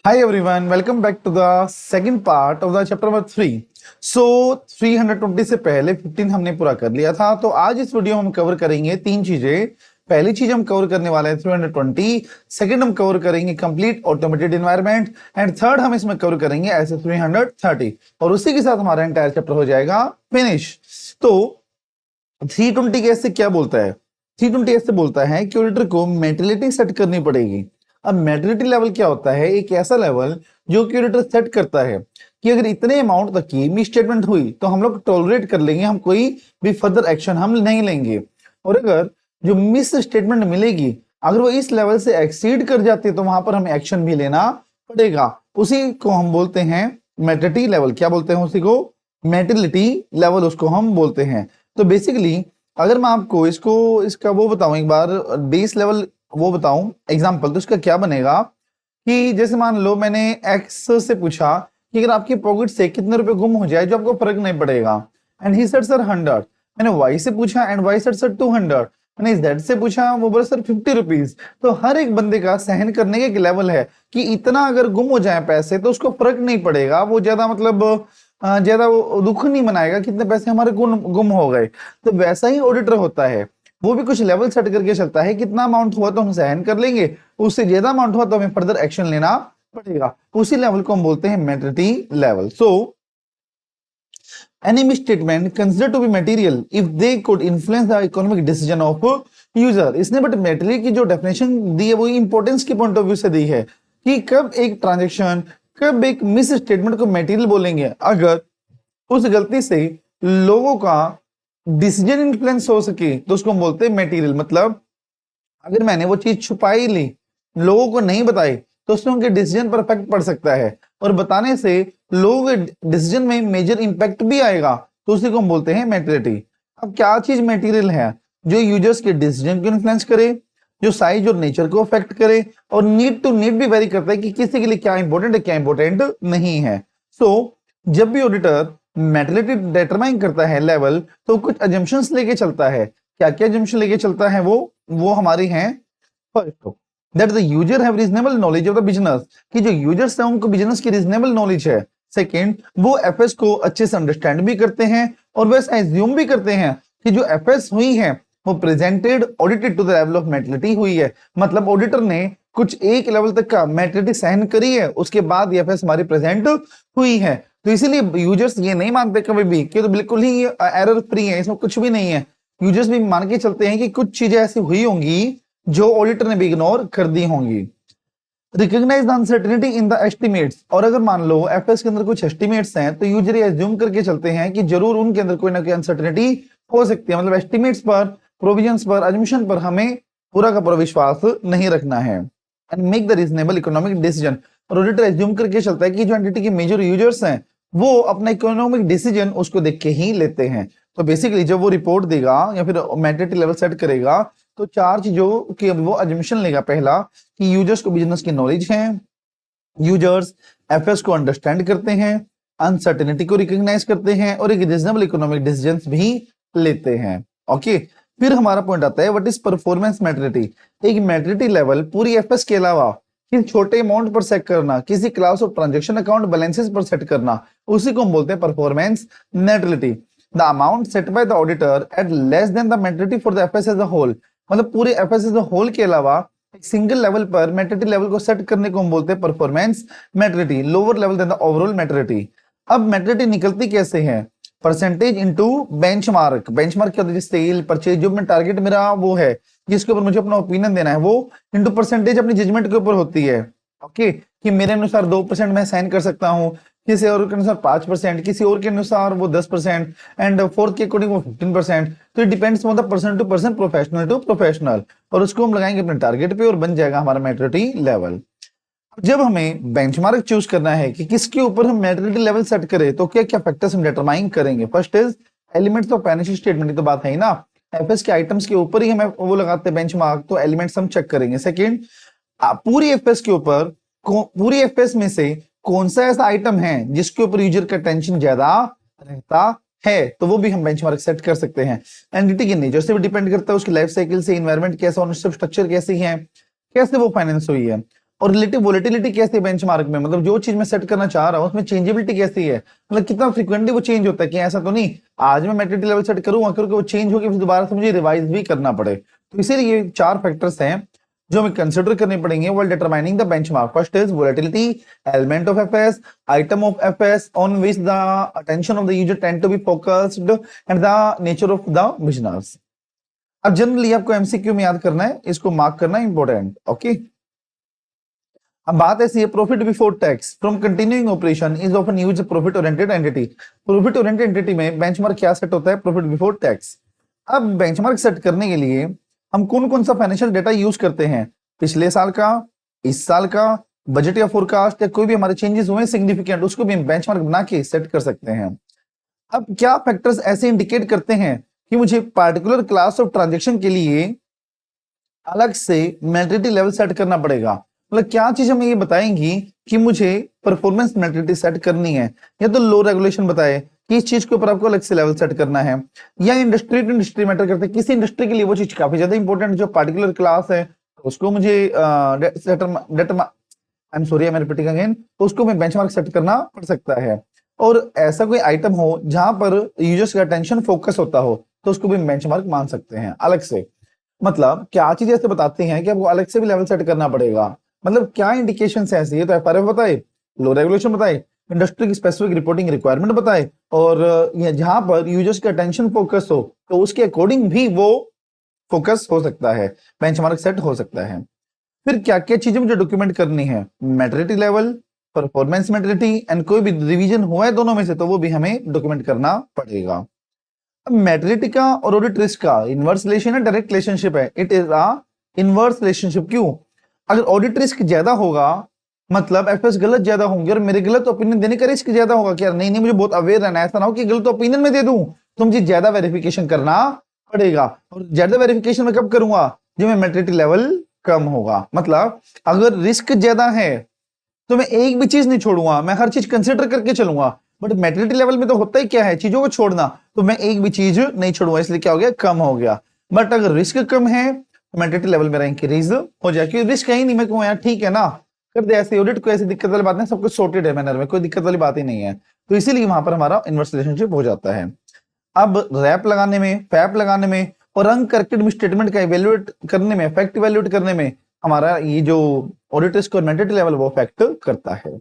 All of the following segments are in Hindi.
Hi everyone, welcome back to the second part of the chapter number 3. So 320 से पहले 15 हमने पूरा कर लिया था, तो आज इस वीडियो में हम कवर करेंगे तीन चीजें। पहली चीज हम कवर करने वाले हैं 320, सेकंड हम कवर करेंगे complete automated environment and third हम इसमें कवर करेंगे ऐसे 330 और उसी के साथ हमारा एंटायर चैप्टर हो जाएगा फिनिश। तो 320 कैसे क्या बोलता है? 320 ऐसे बोलता है कि ऑडिटर को मेंटलिटी सेट करनी पड़ेगी। अब मेंटलिटी लेवल क्या होता है? एक ऐसा लेवल जो कि ऑडिटर सेट करता है कि अगर इतने अमाउंट तक की मिस स्टेटमेंट हुई तो हम लोग टॉलरेट कर लेंगे, हम कोई भी फर्दर एक्शन हम नहीं लेंगे। और अगर जो मिस स्टेटमेंट मिलेगी अगर वो इस लेवल से एक्सीड कर जाती है तो वहां पर हमें एक्शन भी लेना पड़ेगा। उसी को हम बोलते हैं मेंटलिटी लेवल। क्या बोलते हैं उसी को? मेंटलिटी लेवल उसको हम बोलते हैं। तो बेसिकली अगर मैं आपको इसका वो बताऊं, एक बार बेस लेवल वो बताऊं एग्जांपल, तो इसका क्या बनेगा कि जैसे मान लो मैंने एक्स से पूछा कि अगर आपकी पॉकेट से कितने रुपए गुम हो जाए जो आपको फर्क नहीं पड़ेगा, एंड ही सेड सर 100। मैंने वाई से पूछा एंड वाई सेड सर 200। मैंने जेड से पूछा, वो बोले सर 50 रुपीज। तो हर एक बंदे का सहन करने का एक लेवल है कि इतना अगर गुम हो जाए पैसे तो उसको फर्क नहीं पड़ेगा, वो ज्यादा ज्यादा वो दुख नहीं मनाएगा कितने पैसे हमारे गुम हो गए। तो वैसा ही ऑडिटर होता है, वो भी कुछ लेवल सेट करके चलता है। कितना अमाउंट हुआ तो हम सहन कर लेंगे, उससे ज्यादा अमाउंट हुआ तो हमें फर्दर एक्शन लेना पड़ेगा। उसी लेवल को हम बोलते हैं mentality level. So any misstatement considered to be material if they could influence the economic decision of user। इसने बट मेटली की जो डेफिनेशन दी है वो इंपॉर्टेंस के पॉइंट ऑफ व्यू से दी है कि कब एक ट्रांजेक्शन, कब एक मिस स्टेटमेंट को मेटीरियल बोलेंगे अगर उस गलती से लोगों का डिसीजन इन्फ्लुएंस हो सके तो उसको हम बोलते हैं मेटीरियल। मतलब अगर मैंने वो चीज छुपाई ली, लोगों को नहीं बताई, तो उसमें उनके डिसीजन पर इफेक्ट पड़ सकता है और बताने से लोगों के डिसीजन में मेजर इंपैक्ट भी आएगा, तो उसी को हम बोलते हैं मेटीरियलिटी। अब क्या चीज मेटीरियल है? जो यूजर्स के डिसीजन को इन्फ्लुएंस करे, जो साइज और नेचर को अफेक्ट करे और नीड टू नीड भी वेरी करता है कि किसी के लिए क्या इंपॉर्टेंट है क्या इंपॉर्टेंट नहीं है। सो जब भी ऑडिटर मेटीरियलिटी डिटरमाइन करता है लेवल तो कुछ अजम्पशंस लेके चलता है। क्या क्या अजम्पशन लेके चलता है? वो हमारी हैं। First that the user have reasonable knowledge of the business, कि जो यूजर्स हैं उनको बिजनेस की रीजनेबल नॉलेज है। सेकंड, वो एफएस को अच्छे से अंडरस्टैंड भी करते हैं और वैसे एज्यूम भी करते हैं कि जो एफएस हुई है वो presented audited to the level of materiality हुई है। मतलब ऑडिटर ने कुछ एक लेवल तक का मेटलिटी सहन करी है, उसके बाद ये एफएस हमारी प्रेजेंट हुई है। तो इसीलिए यूजर्स ये नहीं मानते कभी भी कि तो बिल्कुल ही एरर फ्री है, इसमें कुछ भी नहीं है। यूजर्स भी मान के चलते हैं कि कुछ चीजें ऐसी हुई होंगी जो ऑडिटर ने भी इग्नोर कर दी होंगी। Recognise the uncertainty in the estimates, और अगर मान लो एफएस के अंदर कुछ एस्टिमेट्स हैं तो यूजर एज्यूम करके चलते हैं कि जरूर उनके अंदर कोई ना कोई अनसर्टेनिटी हो सकती है। मतलब एस्टिमेट्स पर, प्रोविजंस पर, अजम्पशन पर हमें पूरा का पूरा विश्वास नहीं रखना है। And make the reasonable economic decision, और ऑडिटर एज्यूम करके चलता है कि जो एंटिटी के मेजर यूजर्स हैं वो अपना इकोनॉमिक डिसीजन उसको देख के ही लेते हैं। तो बेसिकली जब वो रिपोर्ट देगा या फिर मेंटलिटी लेवल सेट करेगा तो चार चीजों की वो अजम्पशन लेगा। पहला कि यूजर्स को बिजनेस की नॉलेज है, यूजर्स एफएस को अंडरस्टैंड करते हैं, अनसर्टेनिटी को रिकॉग्नाइज करते हैं और एक रीजनेबल इकोनॉमिक डिसीजंस भी लेते हैं। ओके, फिर हमारा पॉइंट आता है व्हाट इज परफॉर्मेंस मैट्रिटी। एक मैट्रिटी लेवल पूरी एफएस के अलावा किसी छोटे अमाउंट पर सेट करना, किसी class of transaction account balances पर सेट करना, उसी को हम बोलते हैं performance materiality. The amount set by the auditor at less than the materiality for the FS as a whole, मतलब पूरे एफएस एज अ होल के अलावा एक सिंगल लेवल पर मैट्रिटी लेवल को सेट करने को हम बोलते हैं performance materiality, lower level than the overall materiality. अब मैट्रिटी निकलती कैसे है? Percentage into benchmark. बेंचमार्क क्या होता है? सेल, परचेज, जो मैं टारगेट मेरा वो है जिसके ऊपर मुझे अपना ओपिनियन देना है, वो इनटू परसेंटेज अपनी जजमेंट के ऊपर होती है। ओके, कि मेरे अनुसार 2% मैं साइन कर सकता हूँ, किसी और के अनुसार 5%, किसी और के अनुसार वो 10% एंड फोर्थ के अकॉर्डिंग वो 15%। तो it depends on the person to person, professional to professional, और उसको हम लगाएंगे अपने टारगेट पे और बन जाएगा हमारा मैट्रिटी लेवल। जब हमें बेंचमार्क चूज करना है कि किसके ऊपर हम मैट्रिटी लेवल सेट करें तो क्या क्या फैक्टर्स हम डिटरमाइन करेंगे? First is elements of financial statement, ये तो बात है ही ना, एफएस के आइटम्स के ऊपर ही हमें वो लगाते हैं बेंचमार्क, तो एलिमेंट्स हम चेक करेंगे। सेकंड, पूरी एफएस के ऊपर पूरी एफएस में से कौन सा ऐसा आइटम है जिसके ऊपर यूजर का टेंशन ज्यादा रहता है, तो वो भी हम बेंचमार्क सेट कर सकते हैं। एंटिटी के नेचर से भी डिपेंड करता है, उसकी लाइफ साइकिल से, इन्वायरमेंट कैसा, ओनरशिप स्ट्रक्चर कैसी है, कैसे वो फाइनेंस हुई है। और रिलेटिव वोलेटिलिटी कैसी है बेंचमार्क में, मतलब जो चीज मैं सेट करना चाह रहा हूँ उसमें चेंजेबिलिटी कैसी है, मतलब कितना फ्रिक्वेंटली वो चेंज होता है, कि ऐसा तो नहीं आज मैं मैट्रिटी लेवल सेट करूंगा क्योंकि वो चेंज होकर फिर दोबारा से मुझे रिवाइज भी करना पड़े। तो इसीलिए ये 4 फैक्टर्स हैं जो हमें कंसिडर करने पड़ेंगे while determining the benchmark. First is volatility, element of FS, item of FS on which the attention of the user tend to be focused, and the nature of the business. अब जनरली आपको एमसीक्यू में याद करना है, इसको मार्क करना इंपॉर्टेंट। ओके, अब बात ऐसी है, profit before tax from continuing operation is often used profit oriented entity. Profit oriented entity में बेंचमार्क क्या सेट होता है, प्रॉफिट बिफोर टैक्स। अब बेंचमार्क सेट करने के लिए हम कौन कौन सा फाइनेंशियल डेटा यूज करते हैं, पिछले साल का, इस साल का, बजट या फोरकास्ट, या कोई भी हमारे चेंजेस हुए सिग्निफिकेंट, उसको भी हम बेंचमार्क बना के सेट कर सकते हैं। अब क्या फैक्टर्स ऐसे इंडिकेट करते हैं कि मुझे पार्टिकुलर क्लास ऑफ ट्रांजेक्शन के लिए अलग से मैच्योरिटी लेवल सेट करना पड़ेगा, मतलब क्या चीज हमें ये बताएंगी कि मुझे परफॉर्मेंस मैच्योरिटी सेट करनी है, या तो लो रेगुलेशन बताए कि इस चीज के ऊपर आपको अलग से लेवल सेट करना है, या इंडस्ट्री टू इंडस्ट्री मैटर करते हैं, किसी इंडस्ट्री के लिए वो चीज काफी ज्यादा इंपॉर्टेंट जो पार्टिकुलर क्लास है उसको मुझे आई एम सॉरी, मैं रिपीटिंग अगेन, उसको मैं बेंचमार्क सेट करना पड़ सकता है। और ऐसा कोई आइटम हो जहां पर यूजर्स का अटेंशन फोकस होता हो तो उसको भी बेंचमार्क मान सकते हैं अलग से। मतलब क्या चीज ऐसे बताती हैं कि आपको अलग से भी लेवल सेट करना पड़ेगा, मतलब क्या इंडिकेशन ऐसी है, तो एफआरएफ बताए, लो रेगुलेशन बताए, इंडस्ट्री की स्पेसिफिक रिपोर्टिंग रिक्वायरमेंट बताए, और जहां पर यूजर्स का अटेंशन फोकस हो तो उसके अकॉर्डिंग भी वो फोकस हो सकता है, बेंचमार्क सेट हो सकता है। फिर क्या क्या चीजें मुझे डॉक्यूमेंट करनी है, maturity level, performance maturity, and कोई भी रिवीजन हुआ है दोनों में से तो वो भी हमें डॉक्यूमेंट करना पड़ेगा। अब मैच्योरिटी का और ऑडिट रिस्क का इनवर्स रिलेशन है, डायरेक्ट रिलेशनशिप है, it is a inverse relationship. क्यों? अगर ऑडिट रिस्क ज्यादा होगा मतलब एफएस गलत ज्यादा होंगे और मेरे गलत ओपिनियन देने का रिस्क ज्यादा होगा, क्या नहीं नहीं मुझे बहुत अवेयर रहना है, ऐसा ना हो कि गलत ओपिनियन में दे दूं, तो मुझे ज्यादा वेरिफिकेशन करना पड़ेगा, और ज्यादा वेरिफिकेशन में कब करूंगा, जब मैं मैच्योरिटी लेवल कम होगा। मतलब अगर रिस्क ज्यादा है तो मैं एक भी चीज नहीं छोड़ूंगा, मैं हर चीज कंसिडर करके चलूंगा, बट मैच्योरिटी लेवल में तो होता ही क्या है, चीजों को छोड़ना, तो मैं एक भी चीज नहीं छोड़ूंगा, इसलिए क्या हो गया, कम हो गया। बट अगर रिस्क कम है तो मैच्योरिटी लेवल मेरा इंक्रीज हो जाए, क्योंकि रिस्क है ही नहीं, मैं कहूँ यार ठीक है ना, कर दे ऐसे ऑडिट, कोई ऐसी दिक्कत वाली बात नहीं, सब कुछ सॉर्टेड है मैनर में, कोई दिक्कत वाली बात ही नहीं है, तो इसीलिए वहां पर हमारा इनवर्स रिलेशनशिप हो जाता है। अब रैप लगाने में, फैप लगाने में और अनकरेक्टेड मिसस्टेटमेंट का इवेल्युएट करने में, फैक्ट इवेल्युएट करने में हमारा ये जो ऑडिट रिस्क और मैच्योरिटी लेवल वो फैक्ट करता है।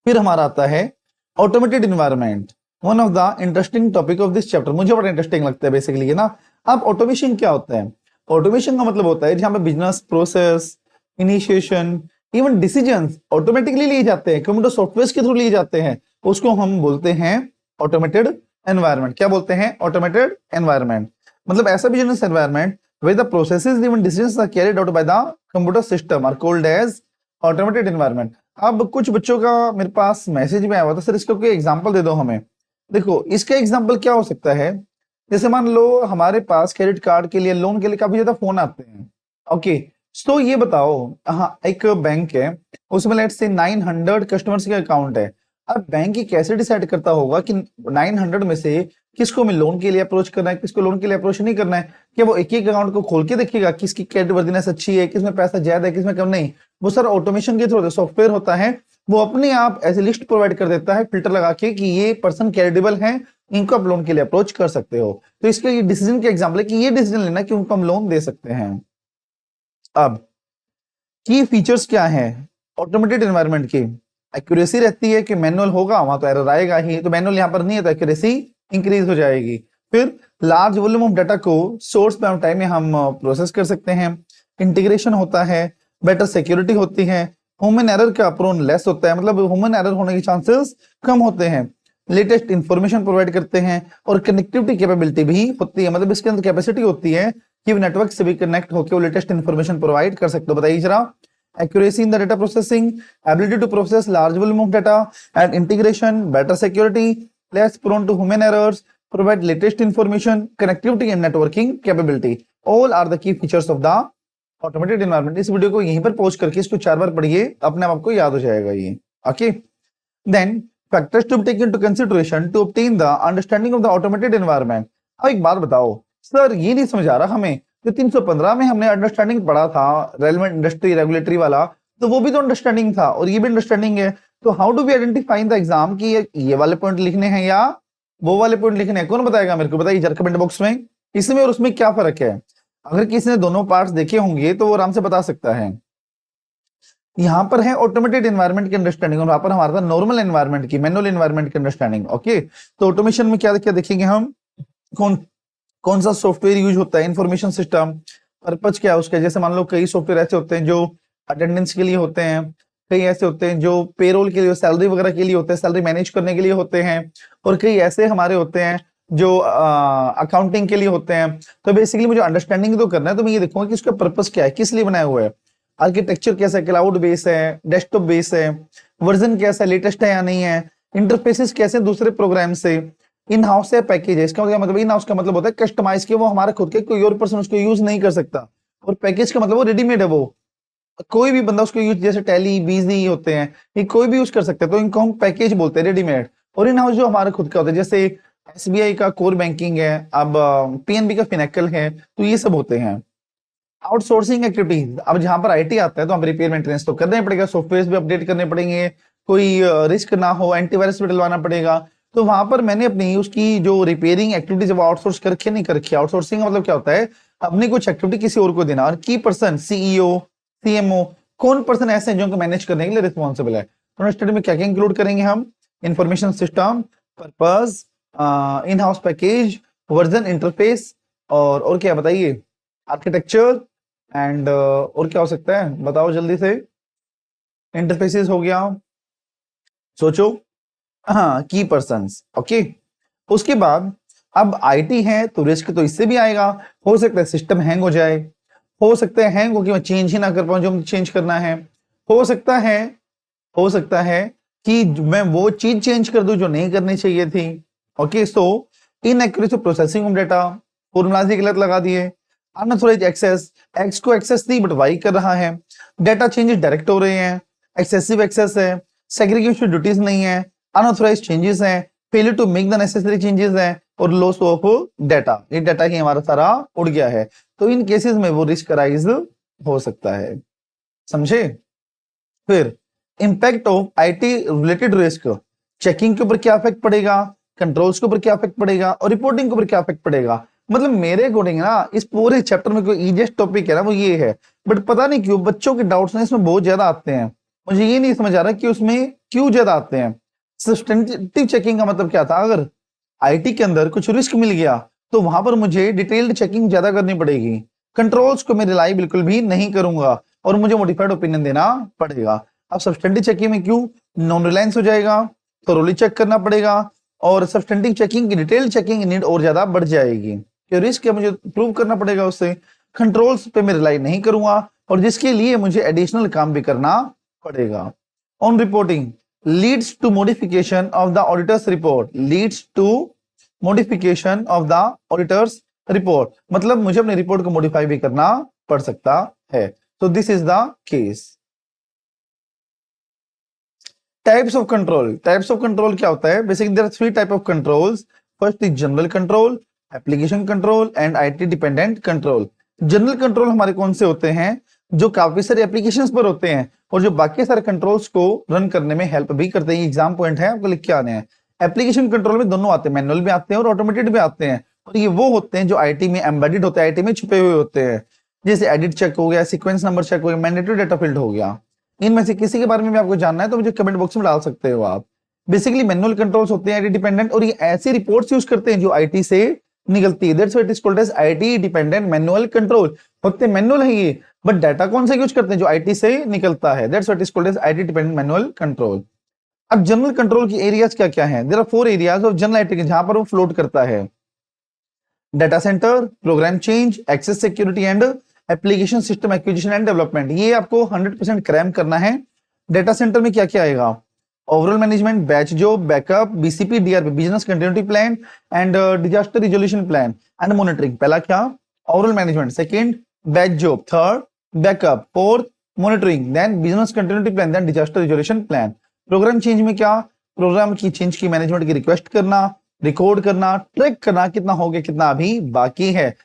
फिर हमारा आता है automated environment, one of the interesting topic of this chapter, मुझे बड़ा इंटरेस्टिंग लगता है बेसिकली ये ना। अब ऑटोमेशन क्या होता है, ऑटोमेशन का मतलब होता है जहां पे business process, initiation, even decisions automatically लिए जाते हैं, कंप्यूटर सॉफ्टवेयर के थ्रू लिए जाते हैं, उसको हम बोलते हैं ऑटोमेटेड एनवायरनमेंट। क्या बोलते हैं, ऑटोमेटेड एनवायरनमेंट। मतलब ऐसा business environment where the processes even decisions are carried out by the computer system are called as automated environment। अब कुछ बच्चों का मेरे पास मैसेज में आया हुआ था, सर इसका कोई एग्जांपल दे दो हमें। देखो इसका एग्जांपल क्या हो सकता है, जैसे मान लो हमारे पास क्रेडिट कार्ड के लिए, लोन के लिए काफी ज्यादा फोन आते हैं। ओके, तो ये बताओ, हाँ एक बैंक है उसमें लेट्स से 900 कस्टमर्स के अकाउंट है। अब बैंक ही कैसे डिसाइड करता होगा कि 900 में से किसको मैं लोन के लिए अप्रोच करना है, किसको लोन के लिए अप्रोच नहीं करना है? क्या वो एक एक अकाउंट को खोल के देखेगा किसकी क्रेडिट वर्दीनेस अच्छी है, किसमें पैसा ज्यादा है, किसमें कम? नहीं, वो सर ऑटोमेशन के थ्रू सॉफ्टवेयर होता है, वो अपने आप ऐसे लिस्ट प्रोवाइड कर देता है फिल्टर लगा के कि ये पर्सन क्रेडिबल है, इनको आप लोन के लिए अप्रोच कर सकते हो। तो इसके ये डिसीजन के एग्जाम्पल है कि ये डिसीजन लेना कि उनको हम लोन दे सकते हैं। अब की फीचर्स क्या है ऑटोमेटेड एनवायरनमेंट की? एक्यूरेसी रहती है कि मैनुअल होगा वहां तो एरर आएगा ही, तो मैनुअल यहाँ पर नहीं है तो एक्यूरेसी इंक्रीज हो जाएगी। फिर लार्ज वॉल्यूम ऑफ डाटा को सोर्स टाइम में हम प्रोसेस कर सकते हैं। इंटीग्रेशन होता है, बेटर सिक्योरिटी होती है, ह्यूमन एरर का प्रोन लेस होता है, मतलब ह्यूमन एरर होने के चांसेस कम होते हैं। लेटेस्ट इंफॉर्मेशन प्रोवाइड करते हैं और कनेक्टिविटी कैपेबिलिटी भी होती है, मतलब इसके अंदर कैपेसिटी होती है कि नेटवर्क से भी कनेक्ट होकर वो लेटेस्ट इंफॉर्मेशन प्रोवाइड कर सकते हो। बताइए जरा, accuracy in the data processing, ability to process large volume of data, and integration, better security, less prone to human errors, provide latest information, connectivity and networking capability, all are the key features of the automated environment। इस वीडियो को यहीं पर पॉज करके इसको 4 बार पढ़िए, अपने आप आपको याद हो जाएगा ये। Okay, then factors to be taken into consideration to obtain the understanding of the automated environment। अब एक बात बताओ सर, ये नहीं समझ आ रहा हमें, जो 315 में हमने अंडरस्टैंडिंग पढ़ा था रेलेवेंट इंडस्ट्री रेगुलेटरी वाला, तो वो भी तो अंडरस्टैंडिंग था और ये भी अंडरस्टैंडिंग है। तो how do we identify in the exam कि ये वाले पॉइंट लिखने हैं या वो वाले पॉइंट लिखने हैं? कौन बताएगा मेरे को? बताइए जरा कमेंट बॉक्स में, इसमें और उसमें क्या फर्क है? अगर किसी ने दोनों पार्ट्स देखे होंगे तो वो आराम से बता सकता है। यहाँ पर है ऑटोमेटेड एनवायरनमेंट की अंडरस्टैंडिंग और वहां पर हमारा था नॉर्मल एनवायरनमेंट की, मैनुअल एनवायरनमेंट की अंडरस्टैंडिंग। ओके, तो ऑटोमेशन में क्या क्या देखेंगे हम? कौन कौन सा सॉफ्टवेयर यूज होता है? Information system. पर्पज क्या है उसका? जैसे मान लो कई सॉफ्टवेयर ऐसे होते हैं जो अटेंडेंस के लिए होते हैं, कई ऐसे होते हैं जो पेरोल के लिए, सैलरी वगैरह के लिए होते हैं, सैलरी मैनेज करने के लिए होते हैं, और कई ऐसे हमारे होते हैं जो अकाउंटिंग के लिए होते हैं। तो बेसिकली मुझे अंडरस्टैंडिंग तो करना है, तो मैं ये देखूंगा कि उसका पर्पस क्या है, किस लिए बनाया हुआ है, आर्किटेक्चर कैसा है, क्लाउड बेस है, डेस्कटॉप बेस है, वर्जन कैसा है, लेटेस्ट है या नहीं है, इंटरफेसेस कैसे हैं दूसरे प्रोग्राम से, इन हाउस है, पैकेज है। इसका क्या मतलब? इन हाउस का मतलब होता है कस्टमाइज के, वो हमारा खुद के, कोई और पर्सन उसको यूज नहीं कर सकता। और पैकेज का मतलब वो रेडीमेड है, वो कोई भी बंदा उसको यूज, जैसे टैली बीजी होते हैं, ये कोई भी यूज कर सकता है, तो इनको हम पैकेज बोलते हैं, रेडीमेड। और इन हाउस जो हमारा खुद का होता है, जैसे एसबीआई का कोर बैंकिंग है, अब पीएनबी का फिनेकल है, तो ये सब होते हैं आउटसोर्सिंग एक्टिविटीज। अब जहां पर आईटी आता है तो हम रिपेयर मेंटेनेंस तो करना ही पड़ेगा, सॉफ्टवेयर भी अपडेट करने पड़ेंगे, कोई रिस्क ना हो, एंटीवायरस भी डलवाना पड़ेगा। तो वहां पर मैंने अपनी उसकी जो रिपेयरिंग एक्टिविटीज वो आउटसोर्स करके नहीं कर रखी। आउटसोर्सिंग का मतलब क्या होता है? अपनी कुछ एक्टिविटी किसी और को देना। और की पर्सन, सीईओ, सीएमओ, कौन पर्सन ऐसे हैं जो उनको मैनेज करने के लिए रिस्पॉन्सिबल है। तो स्टडी में क्या क्या इंक्लूड करेंगे हम? Information system, purpose, in house package, version, interface, और क्या बताइए, आर्किटेक्चर एंड और क्या हो सकता है बताओ जल्दी से? इंटरफेसेस हो गया, सोचो। हाँ, की पर्सन्स। ओके, उसके बाद अब आईटी है तो रिस्क तो इससे भी आएगा। हो सकता है सिस्टम हैंग हो जाए, हो सकता है हैंग हो कि मैं चेंज ही ना कर पाऊं जो मुझे चेंज करना है, हो सकता है हो सकता है कि मैं वो चीज चेंज कर दूं जो नहीं करनी चाहिए थी। Okay, so inaccuracy processing of data, formulas ही गलत लगा दिए। अनऑथोराइज्ड एक्सेस, एक्स को एक्सेस नहीं बट वाई कर रहा है। डेटा चेंजेस डायरेक्ट हो रहे हैं, एक्सेसिव एक्सेस है, सेग्रीगेशन ड्यूटीज नहीं है, अनऑथोराइज्ड चेंजेस हैं, failure to make the necessary changes हैं, और लॉस ऑफ डेटा, ये डेटा ही हमारा सारा उड़ गया है। तो इन केसेस में वो रिस्क राइज हो सकता है, समझे? फिर impact of IT related risk, checking के ऊपर क्या इफेक्ट पड़ेगा, कंट्रोल्स के ऊपर क्या इफेक्ट पड़ेगा, और रिपोर्टिंग के ऊपर क्या इफेक्ट पड़ेगा। मतलब मेरे अकॉर्डिंग ना इस पूरे चैप्टर में कोई इजीएस्ट टॉपिक है ना वो ये है, बट पता नहीं क्यों बच्चों के डाउट्स ना इसमें बहुत ज्यादा आते हैं। मुझे ये नहीं समझ आ रहा कि उसमें क्यों ज्यादा आते हैं। सब्सटेंटिव चेकिंग का मतलब क्या था? अगर आईटी के अंदर कुछ रिस्क मिल गया तो वहां पर मुझे डिटेल्ड चेकिंग ज्यादा करनी पड़ेगी, कंट्रोल्स को मैं रिलाई बिल्कुल भी नहीं करूंगा, और मुझे मॉडिफाइड ओपिनियन देना पड़ेगा। अब सब्सटेंटिव चेकिंग में क्यों नॉन रिलायंस हो जाएगा, थोरोली चेक करना पड़ेगा, और सब्सटेंटिव चेकिंग की डिटेल चेकिंग नीड और ज्यादा बढ़ जाएगी कि रिस्क है मुझे प्रूव करना पड़ेगा उससे। कंट्रोल्स पे मैं रिलाई नहीं करूंगा, और जिसके लिए मुझे एडिशनल काम भी करना पड़ेगा। On reporting leads to modification of the auditor's report, leads to modification of the auditor's report, मतलब मुझे अपनी रिपोर्ट को मॉडिफाई भी करना पड़ सकता है। तो this is the case. Types of control, types of control क्या होता है? Basically there are three type of controls. First is general control, application control and IT dependent control. General control हमारे कौन से होते हैं? जो काफी सारे एप्लीकेशंस पर होते हैं और जो बाकी सारे कंट्रोल्स को रन करने में हेल्प भी करते हैं। एग्जाम पॉइंट है, आपको लिख के आने हैं। एप्लीकेशन कंट्रोल में दोनों आते हैं, मैनुअल भी आते हैं और ऑटोमेटेड भी आते हैं, और ये वो होते हैं जो आईटी में एम्बेडेड होते हैं, आईटी में छुपे हुए होते हैं। जैसे एडिट चेक हो गया, सीक्वेंस नंबर चेक हो गया, मैंडेटरी डेटा फील्ड हो गया। इनमें से किसी के बारे में भी आपको जानना है तो मुझे कमेंट बॉक्स में डाल सकते हो आप। बेसिकली मैनुअल कंट्रोल्स होते हैं आईटी डिपेंडेंट, और ये ऐसी रिपोर्ट्स यूज करते हैं जो आईटी से निकलती है। That's why it is called as IT dependent manual control. होते मैनुअल है ये, बट डाटा कौन सा यूज करते हैं? जो आईटी से निकलता है। That's why it is called as IT dependent manual control. अब जनरल कंट्रोल की एरियाज क्या क्या है? There are four areas of general IT जहां पर वो फ्लोट करता है। Data center, program change, access security and application system acquisition and development. ये आपको 100% क्रैम करना है। डेटा सेंटर में क्या क्या आएगा? Overall management, batch job, backup, BCP, DRP, business continuity plan and disaster resolution plan and monitoring. पहला क्या? Overall management, second batch job, third backup, fourth monitoring, then business continuity plan, then disaster resolution plan. Program change में क्या? प्रोग्राम की चेंज की मैनेजमेंट की रिक्वेस्ट करना, रिकॉर्ड करना, ट्रैक करना कितना हो गया कितना अभी बाकी है,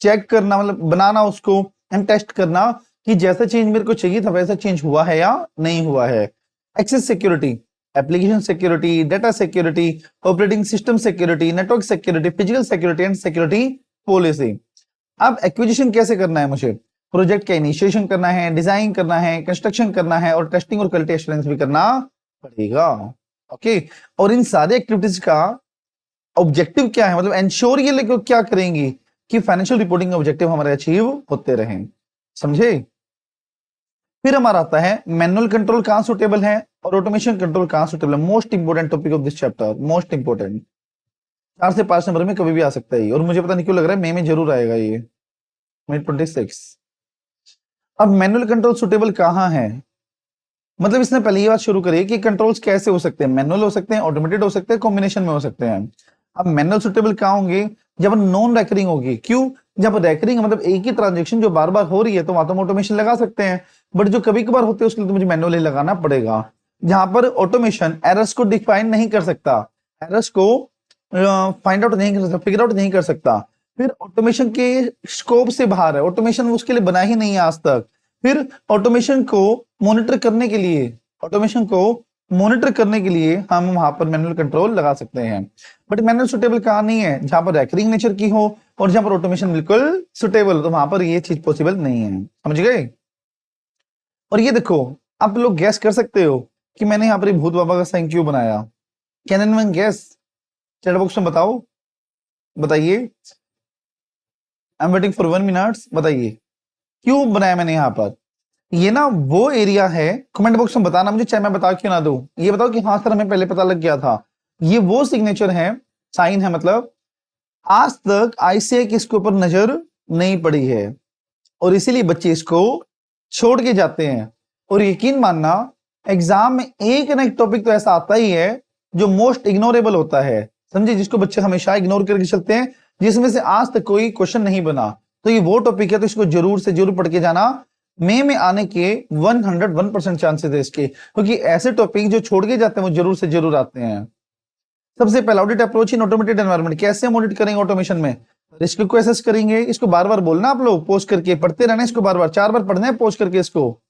चेक करना मतलब बनाना उसको, एंड टेस्ट करना कि जैसा चेंज मेरे को चाहिए था वैसा चेंज हुआ है या नहीं हुआ है। Access security, application security, data security, operating system security, network security, physical security and security policy. अब एक्विजिशन कैसे करना है मुझे, प्रोजेक्ट का इनिशिएशन करना है, डिजाइन करना है, कंस्ट्रक्शन करना है और टेस्टिंग और क्वालिटी एश्योरेंस भी करना पड़ेगा। ओके, और इन सारे एक्टिविटीज का ऑब्जेक्टिव क्या है, मतलब एंश्योर ये लेकर क्या करेंगी कि फाइनेंशियल रिपोर्टिंग ऑब्जेक्टिव हमारे अचीव होते रहें। समझे। फिर हमारा आता है मैनुअल कंट्रोल कहां सुटेबल है और ऑटोमेशन कंट्रोल कहां सुटेबल है। Most important topic of this chapter, most important. 4 से 5 नंबर में कभी भी आ सकता है और मुझे पता नहीं क्यों लग रहा है मई में जरूर आएगा ये, मई 26। अब मैनुअल कंट्रोल सुटेबल कहां है, मतलब इसने पहले ये बात शुरू करी कि कंट्रोल्स कैसे हो सकते हैं, मैनुअल हो सकते हैं, ऑटोमेटेड हो सकते हैं, कॉम्बिनेशन में हो सकते हैं। अब मैनुअल सुटेबल कहां होंगे, जब नॉन रेकरिंग होगी। क्यों, जब रेकरिंग मतलब एक ही ट्रांजेक्शन जो बार बार हो रही है तो वहां तो ऑटोमेशन लगा सकते हैं, बट जो कभी कभार होते हैं उसके लिए तो मुझे मैनुअल ही लगाना पड़ेगा। जहां पर ऑटोमेशन एरर्स को डिफाइन नहीं कर सकता, एरर्स को फाइंड आउट नहीं कर सकता, फिगर आउट नहीं कर सकता, फिर ऑटोमेशन के स्कोप से बाहर है, ऑटोमेशन उसके लिए बना ही नहीं है आज तक। फिर ऑटोमेशन को मॉनिटर करने के लिए, ऑटोमेशन को मॉनिटर करने के लिए हम वहां पर मैनुअल कंट्रोल लगा सकते हैं। बट मैनुअल सुटेबल कहां नहीं है, जहां पर रेकरिंग नेचर की हो और जहां पर ऑटोमेशन बिल्कुल सुटेबल हो, तो वहां पर ये चीज पॉसिबल नहीं है। समझ गए। और ये देखो, आप लोग गैस कर सकते हो कि मैंने यहाँ पर भूत बाबा का साइन क्यों बनाया। Can anyone gas, chat box में बताओ, बताइए। I am waiting for 1 minute, बताइए क्यों बनाया मैंने यहाँ पर। ये ना वो एरिया है, कमेंट बॉक्स में बताना मुझे, चाहे मैं बता क्यों ना दूं, ये बताओ कि हाँ सर हमें पहले पता लग गया था। ये वो सिग्नेचर है, साइन है, मतलब आज तक आईसीआई की इसके ऊपर नजर नहीं पड़ी है और इसीलिए बच्चे इसको छोड़ के जाते हैं। और यकीन मानना, एग्जाम में एक ना एक टॉपिक तो ऐसा आता ही है जो मोस्ट इग्नोरेबल होता है, समझे, जिसको बच्चे हमेशा इग्नोर करके चलते हैं, जिसमें से आज तक कोई क्वेश्चन नहीं बना। तो ये वो टॉपिक है, तो इसको जरूर से जरूर पढ़ के जाना। मई में आने के 101% चांसेस है इसके, क्योंकि ऐसे टॉपिक जो छोड़ के जाते हैं वो जरूर से जरूर आते हैं। सबसे पहला audit approach in automated environment, कैसे हम ऑडिट करेंगे ऑटोमेशन में, रिस्क को एसेस करेंगे। इसको बार बार बोलना आप लोग, पोस्ट करके पढ़ते रहना, इसको बार बार 4 बार पढ़ना है पोस्ट करके इसको।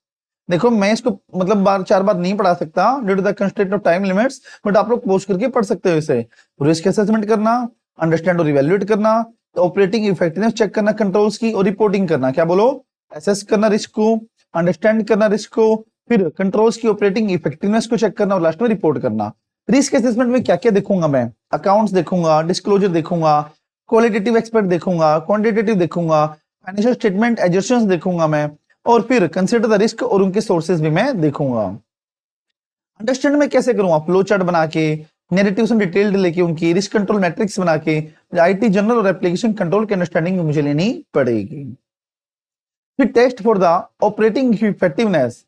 देखो मैं इसको मतलब 4 बार नहीं पढ़ा सकता due to the constraint of time limits, but आप लोग पोस्ट करके पढ़ सकते हो इसे। रिस्क असेसमेंट करना, अंडरस्टैंड और इवेल्युएट करना, ऑपरेटिंग इफेक्टिवनेस चेक करना कंट्रोल्स की, और रिपोर्टिंग करना, क्या बोलो, एसेस करना रिस्क को, अंडरस्टैंड करना रिस्क को, फिर कंट्रोल्स की ऑपरेटिंग इफेक्टिवनेस को चेक करना और लास्ट में रिपोर्ट करना। रिस्क असेसमेंट में क्या क्या देखूंगा मैं, अकाउंट्स देखूंगा, डिस्क्लोजर देखूंगा, क्वालिटेटिव एक्सपर्ट देखूंगा, क्वांटिटेटिव देखूंगा, फाइनेंशियल स्टेटमेंट एडजस्टमेंट्स देखूंगा मैं, और फिर कंसीडर द रिस्क और उनके सोर्सेज भी मैं देखूंगा। अंडरस्टैंड में कैसे करूंगा, फ्लो चार्ट बना के, नैरेटिव्स में डिटेल्ड लेके, उनकी रिस्क कंट्रोल मैट्रिक्स बना के, आईटी जनरल और एप्लीकेशन कंट्रोल की अंडरस्टैंडिंग मुझे लेनी पड़ेगी। फिर test for the operating effectiveness,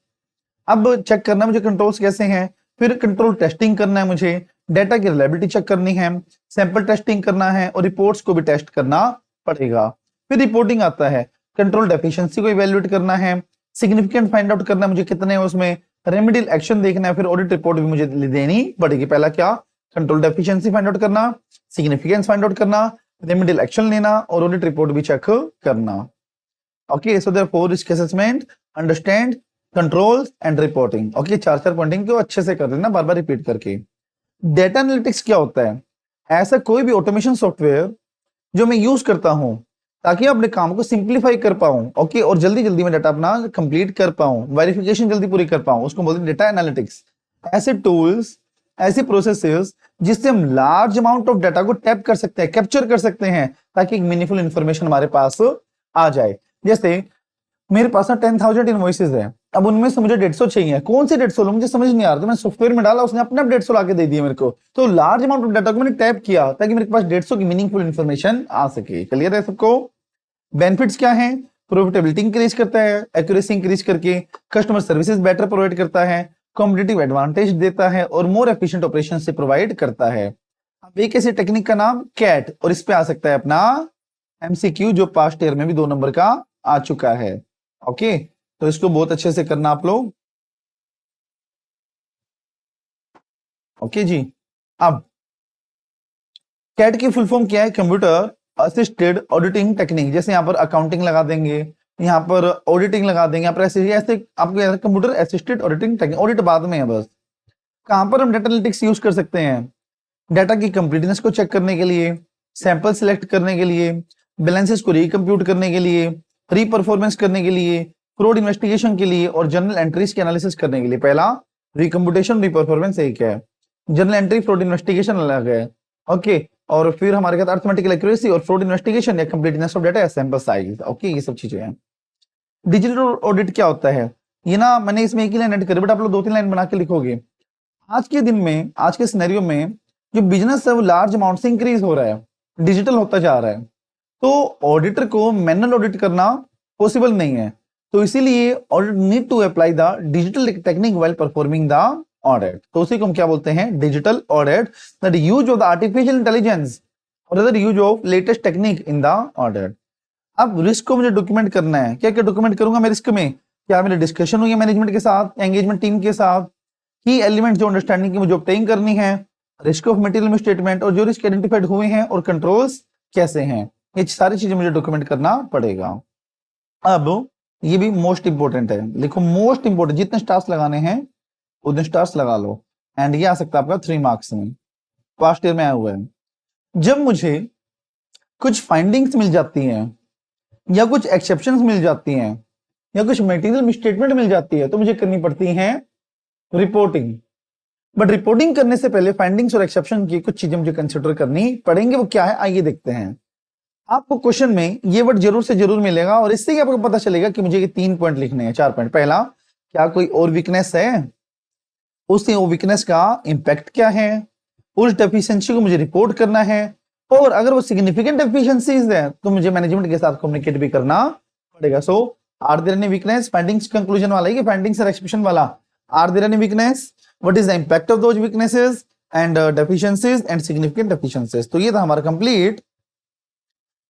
अब चेक करना मुझे कंट्रोल्स कैसे हैं, फिर कंट्रोल टेस्टिंग करना है मुझे, डेटा की रिलायबिलिटी चेक करनी है, सैंपल टेस्टिंग करना है और रिपोर्ट्स को भी टेस्ट करना पड़ेगा। फिर रिपोर्टिंग आता है, कंट्रोल डेफिशिएंसी को इवैल्यूएट करना है, सिग्निफिकेंट फाइंड आउट करना है मुझे कितने हैं उसमें, रेमेडियल एक्शन देखना है, फिर ऑडिट रिपोर्ट भी मुझे देनी पड़ेगी। पहला क्या, कंट्रोल डेफिशिएंसी फाइंड आउट करना, सिग्निफिकेंस फाइंड आउट करना, रेमेडियल एक्शन लेना और ऑडिट रिपोर्ट भी चेक करना। Okay, so therefore risk assessment, understand, controls and reporting. Okay, 4 pointing को अच्छे से कर लेना, बार बार रिपीट करके। डेटा एनालिटिक्स क्या होता है, ऐसा कोई भी ऑटोमेशन सॉफ्टवेयर जो मैं यूज करता हूं ताकि अपने काम को सिंप्लीफाई कर पाऊं, ओके, और जल्दी जल्दी में डाटा अपना कंप्लीट कर पाऊं, वेरिफिकेशन जल्दी पूरी कर पाऊं, उसको बोलते हैं डेटा एनालिटिक्स। ऐसे टूल्स, ऐसे प्रोसेसेस जिससे हम लार्ज अमाउंट ऑफ डाटा को टैप कर सकते हैं, कैप्चर कर सकते हैं, ताकि एक मीनिंगफुल इंफॉर्मेशन हमारे पास आ जाए। जैसे मेरे पास ना 10,000 इनवॉइसेज है, अब उनमें से मुझे 150 चाहिए, कौन से 150 लो मुझे समझ नहीं आ रहा, तो मैं सॉफ्टवेयर में डाला, उसने अपने आप 150 लाके दे दिया मेरे को। तो लार्ज अमाउंट ऑफ डाटा को मैंने टैप किया ताकि मेरे पास 150 की मीनिंगफुल इंफॉर्मेशन आ सके। क्लियर है सबको। बेनिफिट्स क्या है, प्रॉफिटेबिलिटी इंक्रीज करता है, एक्यूरेसी इंक्रीज करके कस्टमर सर्विसेज बेटर प्रोवाइड करता है, कॉम्पिटिटिव एडवांटेज देता है और मोर एफिशिएंट ऑपरेशन से प्रोवाइड करता है। अब एक ऐसी टेक्निक का नाम कैट, और इस पे आ सकता है अपना एमसीक्यू जो पास्ट ईयर में भी 2 नंबर का आ चुका है। ओके, तो इसको बहुत अच्छे से करना आप लोग। ओके जी, अब कैट की फुल फॉर्म क्या है, कंप्यूटर असिस्टेड ऑडिटिंग टेक्निक। जैसे यहाँ पर अकाउंटिंग लगा देंगे, यहाँ पर ऑडिटिंग लगा देंगे, यहाँ पर ऐसे ऐसे आपको computer assisted auditing technique, audit बाद में है बस। कहाँ पर हम डेटा एनालिटिक्स यूज कर सकते हैं? डेटा की कंप्लीटनेस को चेक करने के लिए, सैंपल सिलेक्ट करने के लिए, बैलेंसेस को रिकम्प्यूट करने के लिए, रीपरफॉर्मेंस करने के लिए, फ्रॉड इन्वेस्टिगेशन के लिए और जर्नल एंट्रीज के एनालिसिस करने के लिए। पहला रिकम्प्यूटेशन रीपरफॉर्मेंस एक है, जर्नल एंट्री फ्रॉड इन्वेस्टिगेशन अलग है। ओके, और फिर हमारे पास अर्थमेटिकल एक्यूरेसी और फ्रॉड इन्वेस्टिगेशन या completeness of data, sample size. Okay, ये सब चीजें हैं। डिजिटल ऑडिट क्या होता है? ये ना मैंने इसमें एक ही लाइन ऐड करी, बट आप लोग 2-3 लाइन बना के लिखोगे। आज के दिन में, आज के सिनेरियो में जो बिजनेस है वो लार्ज अमाउंट से इंक्रीज हो रहा है, डिजिटल होता जा रहा है, तो ऑडिटर को मैनुअल ऑडिट करना पॉसिबल नहीं है। तो इसीलिए audit need to apply the digital technique while performing the audit. तो उसी को हम क्या बोलते हैं? Digital audit, that use of the artificial intelligence और other use of latest technique in the audit. अब रिस्क को मुझे डॉक्यूमेंट करना है। क्या क्या डॉक्यूमेंट करूंगा मैं रिस्क में? क्या मेरी डिस्कशन हुई है मैनेजमेंट के साथ, एंगेजमेंट टीम के साथ, की एलिमेंट जो अंडरस्टैंडिंग की मुझे ऑब्टेन करनी है, रिस्क ऑफ मटेरियल में स्टेटमेंट और जो रिस्क आइडेंटिफाइड हुए हैं और कंट्रोल्स कैसे हैं, ये सारी चीजें मुझे डॉक्यूमेंट करना पड़ेगा। अब ये भी मोस्ट इंपोर्टेंट है, लिखो मोस्ट इंपोर्टेंट, जितने स्टार्स लगाने हैं उतने स्टार्स लगा लो। एंड ये आ सकता है आपका 3 मार्क्स में, पास्ट ईयर में आया हुआ है। जब मुझे कुछ फाइंडिंग्स मिल जाती हैं या कुछ एक्सेप्शंस मिल जाती हैं या कुछ मटेरियल मिसस्टेटमेंट मिल जाती है, तो मुझे करनी पड़ती है रिपोर्टिंग। बट रिपोर्टिंग करने से पहले फाइंडिंग्स और एक्सेप्शन की कुछ चीजें मुझे कंसिडर करनी पड़ेंगे। वो क्या है आइए देखते हैं। आपको क्वेश्चन में ये वर्ड जरूर से जरूर मिलेगा और इससे ही आपको पता चलेगा कि मुझे ये 3 पॉइंट लिखने हैं, 4 पॉइंट। पहला, क्या कोई और वीकनेस है, उस वीकनेस का इंपैक्ट क्या है, उस डेफिशिएंसी को मुझे रिपोर्ट करना है, और अगर वो सिग्निफिकेंट डेफिशिएंसीज है तो मुझे मैनेजमेंट के साथ कम्युनिकेट भी करना पड़ेगा। So are there any weakness, findings conclusion वाला है, फाइंडिंग्स और एक्सप्रेशन वाला, are there any weakness, what is the impact of those weaknesses and deficiencies and significant deficiencies. तो ये था हमारा कंप्लीट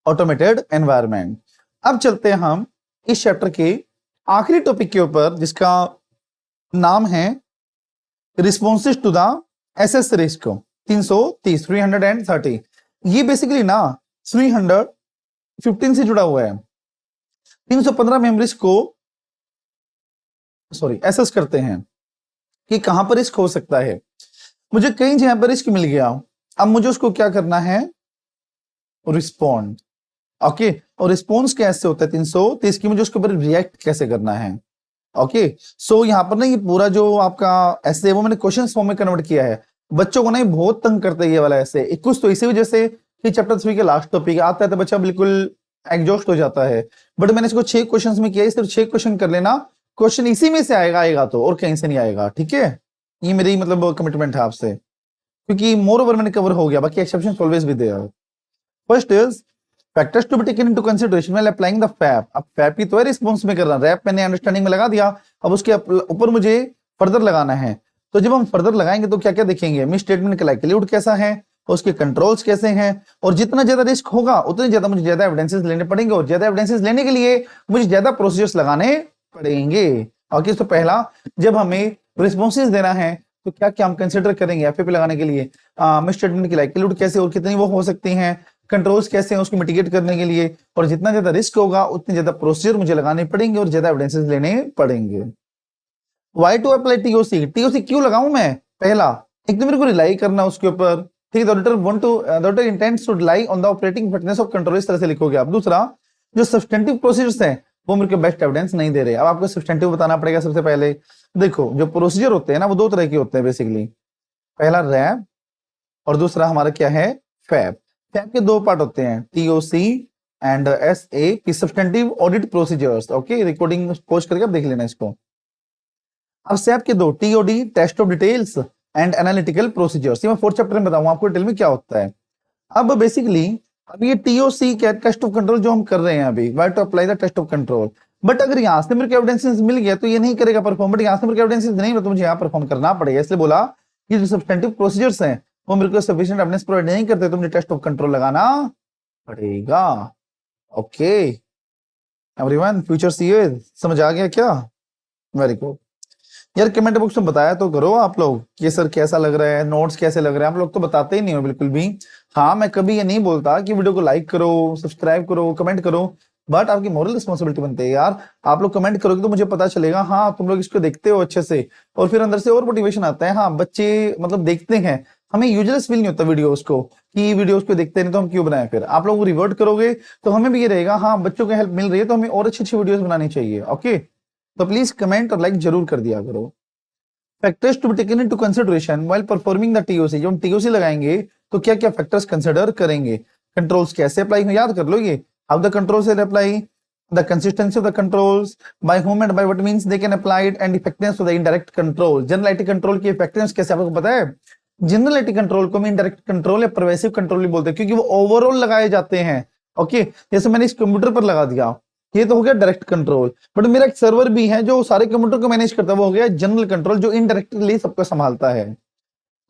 ऑटोमेटेड एनवायरनमेंट। अब चलते हैं हम इस चैप्टर के आखिरी टॉपिक के ऊपर, जिसका नाम है responses to the SS risk 330। ये बेसिकली ना 315 से जुड़ा हुआ है। 315 में हम रिस्क को एसेस करते हैं कि कहां पर रिस्क हो सकता है। मुझे कहीं जगह पर रिस्क मिल गया, अब मुझे उसको क्या करना है? रिस्पॉन्ड। ओके, और रिस्पॉन्स कैसे होता है 330 की, मुझे उसके ऊपर रिएक्ट कैसे करना है। ओके, सो यहाँ पर ना ये पूरा जो आपका ऐसे वो मैंने क्वेश्चन फॉर्म में कन्वर्ट किया है। बच्चों को ना ये बहुत तंग करता है ये वाला ऐसे। कुछ तो इसी वजह से कि चैप्टर 3 के लास्ट टॉपिक आता है तो बच्चा बिल्कुल एग्जॉस्ट हो जाता है। बट मैंने इसको 6 क्वेश्चंस में किया है, सिर्फ 6 क्वेश्चन कर लेना, क्वेश्चन इसी में से आएगा तो, और कहीं से नहीं आएगा। ठीक है, ये मेरी मतलब कमिटमेंट है आपसे, क्योंकि मोर ओवर मैंने कवर हो गया, बाकी एक्सेप्शंस ऑलवेज भी there. First is factors to be taken into consideration while applying the FAP. अब फैप की तो है रिस्पांस में करना, रैप मैंने अंडरस्टैंडिंग में लगा दिया, अब उसके ऊपर मुझे फर्दर लगाना है। तो जब हम फर्दर लगाएंगे तो क्या क्या देखेंगे? मिस स्टेटमेंट का लाइक्लीहुड कैसा है, उसके कंट्रोल्स कैसे हैं, और जितना ज्यादा रिस्क होगा उतने ज्यादा मुझे ज्यादा एविडेंसेस लेने पड़ेंगे, और ज्यादा एविडेंसेस लेने के लिए मुझे ज्यादा प्रोसीजर्स लगाने पड़ेंगे। ओके, तो पहला, जब हमें रिस्पॉन्सेज देना है तो क्या क्या हम कंसिडर करेंगे एफएपी लगाने के लिए? मिस स्टेटमेंट की लाइक्लीहुड कैसे और कितनी वो हो सकती हैं, कंट्रोल्स कैसे हैं उसको मिटिगेट करने के लिए, और जितना ज्यादा रिस्क होगा उतने ज्यादा प्रोसीजर मुझे लगाने पड़ेंगे और ज्यादा एविडेंसेस लेने पड़ेंगे। Why to apply TOC? TOC क्यों लगाऊं मैं? पहला, एक तो मेरे को रिलाई करना उसके ऊपर, ठीक है, auditor auditor intents to rely on the operating fitness of control, इस तरह से लिखोगे आप। दूसरा, जो सब्सटेंटिव प्रोसीजर्स हैं वो मेरे को बेस्ट एविडेंस नहीं दे रहे। अब आपको सब्सटेंटिव बताना पड़ेगा। सबसे पहले देखो, जो प्रोसीजर होते हैं ना वो 2 तरह के होते हैं बेसिकली, पहला रैप और दूसरा हमारा क्या है? फैप। फैप के 2 पार्ट होते हैं, टीओसी एंड एसए की substantive audit procedures. Okay, recording post करके आप देख लेना इसको। अब सैप के 2, TOD test of details and analytical procedures, ये मैं 4th चैप्टर में बताऊंगा आपको डिटेल में क्या होता है। अब बेसिकली अब ये टीओसी के टेस्ट ऑफ कंट्रोल जो हम कर रहे हैं अभी, why to apply the test of control, but अगर यहाँ से मेरे को एविडेंसेस मिल गया तो ये नहीं करेगा परफॉर्म, बट यहाँ से मेरे को एविडेंसेस नहीं मिला तो मुझे यहाँ परफॉर्म करना पड़ेगा। इसलिए बोला कि जो सब्सटेंटिव प्रोसीजर्स हैं वो मेरे को सफिशिएंट एविडेंस प्रोवाइड नहीं करते तो मुझे टेस्ट ऑफ कंट्रोल लगाना पड़ेगा। ओके एवरीवन, फ्यूचर सीए समझ आ गया क्या? वेरी गुड यार, कमेंट बॉक्स में बताया तो करो आप लोग कि सर कैसा लग रहा है, नोट्स कैसे लग रहे हैं। आप लोग तो बताते ही नहीं हो बिल्कुल भी। हाँ, मैं कभी ये नहीं बोलता कि वीडियो को लाइक करो, सब्सक्राइब करो, कमेंट करो, बट आपकी मॉरल रिस्पॉन्सिबिलिटी बनती है यार, आप लोग कमेंट करोगे तो मुझे पता चलेगा, हाँ तुम लोग इसको देखते हो अच्छे से, और फिर अंदर से और मोटिवेशन आता है, हाँ बच्चे मतलब देखते हैं, हमें यूजलेस फील नहीं होता वीडियोस को कि वीडियोस को देखते नहीं तो हम क्यों बनाए, फिर आप लोग रिवर्ट करोगे तो हमें भी ये रहेगा, हाँ बच्चों को हेल्प मिल रही है तो हमें और अच्छी अच्छी वीडियोस बनानी चाहिए। ओके, तो प्लीज कमेंट और लाइक जरूर कर दिया करो। Factors to be taken into consideration while performing the TOC, जब हम टीओसी लगाएंगे तो क्या क्या फैक्टर्स कंसिडर करेंगे, कंट्रोल्स कैसे अप्लाई हो, याद कर लो ये, how the controls will apply, the consistency of the controls, by whom and by what means they can applied, and effectiveness of the indirect control। Generality control की इफेक्टिवनेस कैसे आपको पता है, जनरलिटी कंट्रोल को हम इनडायरेक्ट कंट्रोल या परवेसिव कंट्रोल भी बोलते हैं क्योंकि वो ओवरऑल लगाए जाते हैं। ओके, जैसे मैंने इस कंप्यूटर पर लगा दिया, ये तो हो गया डायरेक्ट कंट्रोल, बट मेरा एक सर्वर भी है जो सारे कंप्यूटर को मैनेज करता है, वो हो गया जनरल कंट्रोल जो इनडायरेक्टली सबको संभालता है।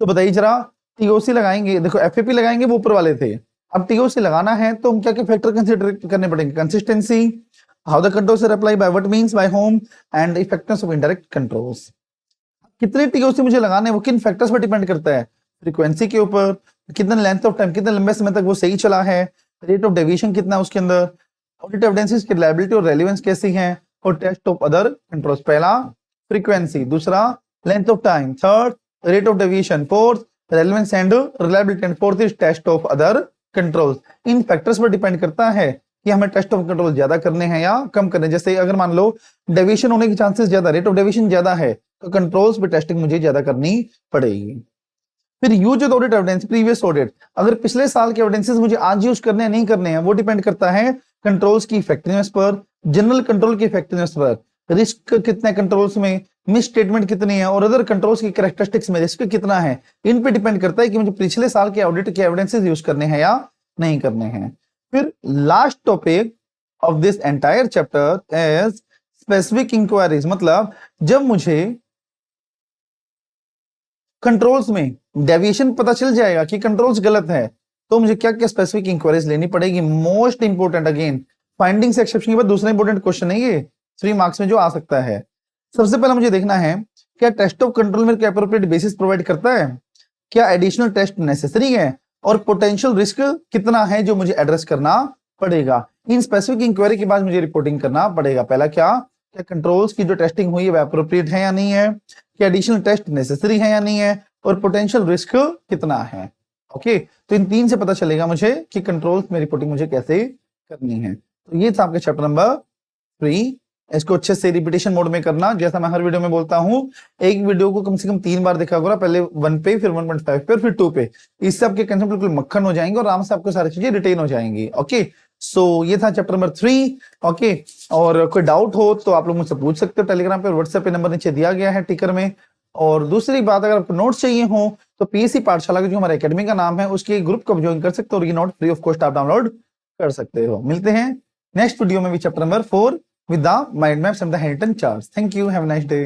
तो बताइए जरा, टीओसी लगाएंगे, देखो एफएपी लगाएंगे वो ऊपर वाले थे, अब टीओसी लगाना है तो हम क्या क्या फैक्टर कंसीडर करने पड़ेंगे, consistency, how the controls are apply, by what means, by whom, and effectiveness of indirect controls. कितने टीओसी मुझे लगाने हैं वो किन फैक्टर्स पर डिपेंड करता है, फ्रीक्वेंसी के ऊपर, कितने लेंथ ऑफ टाइम, कितने लंबे समय तक वो सही चला है, रेट ऑफ डेविएशन कितना है उसके अंदर, ऑडिट एविडेंसेस की रिलायबिलिटी और रेलेवेंस कैसी है, और टेस्ट ऑफ अदर कंट्रोल्स, पहला फ्रीक्वेंसी, दूसरा length of time, third rate of deviation, fourth relevance and reliability, and fourth is test of other controls. इन फैक्टर्स पर डिपेंड करता है कि हमें टेस्ट ऑफ कंट्रोल ज्यादा करने हैं या कम करने हैं। जैसे अगर मान लो डेविएशन होने के चांसेस ज्यादा, रेट ऑफ डेविएशन ज्यादा है, तो कंट्रोल्स पे टेस्टिंग मुझे ज्यादा करनी पड़ेगी। फिर use of audit evidence, previous audit, अगर पिछले साल के एविडेंसेस मुझे आज यूज करने हैं नहीं करने हैं, वो डिपेंड करता है कंट्रोल्स की इफेक्टिवनेस पर, जनरल कंट्रोल की इफेक्टिवनेस पर, रिस्क कितने कंट्रोल्स में, मिस स्टेटमेंट कितनी है, और अदर कंट्रोल्स की कैरेक्टरिस्टिक्स में रिस्क कितना है, इन पे डिपेंड करता है कि मुझे पिछले साल के ऑडिट के एविडेंसेस यूज करने हैं या नहीं करने हैं। फिर last topic of this entire chapter is specific inquiries, मतलब जब मुझे कंट्रोल्स में डेविएशन पता चल जाएगा कि कंट्रोल्स गलत है, तो मुझे क्या क्या स्पेसिफिक इंक्वायरीज लेनी पड़ेगी। Most important, again findings exception के बाद दूसरा इंपोर्टेंट क्वेश्चन है ये 3 मार्क्स में जो आ सकता है। सबसे पहले मुझे देखना है क्या टेस्ट ऑफ कंट्रोल में एप्रोप्रिएट बेसिस प्रोवाइड करता है, क्या एडिशनल टेस्ट नेसेसरी है, और पोटेंशियल रिस्क कितना है जो मुझे एड्रेस करना पड़ेगा। इन स्पेसिफिक इंक्वायरी के बाद मुझे रिपोर्टिंग करना पड़ेगा। पहला क्या कंट्रोल्स की जो टेस्टिंग हुई है वह एप्रोप्रिएट है या नहीं है, क्या एडिशनल टेस्ट नेसेसरी है या नहीं है, और पोटेंशियल रिस्क कितना है। ओके, तो इन 3 से पता चलेगा मुझे कि कंट्रोल्स में रिपोर्टिंग मुझे कैसे करनी है। तो ये था आपका चैप्टर नंबर 3। इसको अच्छे से रिपीटेशन मोड में करना, जैसा मैं हर वीडियो में बोलता हूं, एक वीडियो को कम से कम 3 बार देखा करो, पहले 1 पे, फिर 1.5 पे, फिर 2 पे। इससे आपके कंसेप्ट बिल्कुल मक्खन हो जाएंगे और आराम से आपको सारी चीजें रिटेन हो जाएंगी। ओके, सो ये था चैप्टर नंबर 3। ओके, और कोई डाउट हो तो आप लोग मुझसे पूछ सकते हो टेलीग्राम पे, व्हाट्सएप पे नंबर नीचे दिया गया है टिकर में। और दूसरी बात, अगर आपको नोट्स चाहिए हो तो पीएससी पाठशाला का जो हमारा एकेडमी का नाम है उसके ग्रुप को ज्वाइन कर सकते हो, और ये नोट फ्री ऑफ कॉस्ट आप डाउनलोड कर सकते हो। मिलते हैं नेक्स्ट वीडियो में भी chapter number 4 with the mind maps and the Hamilton charts. Thank you. Have a nice day.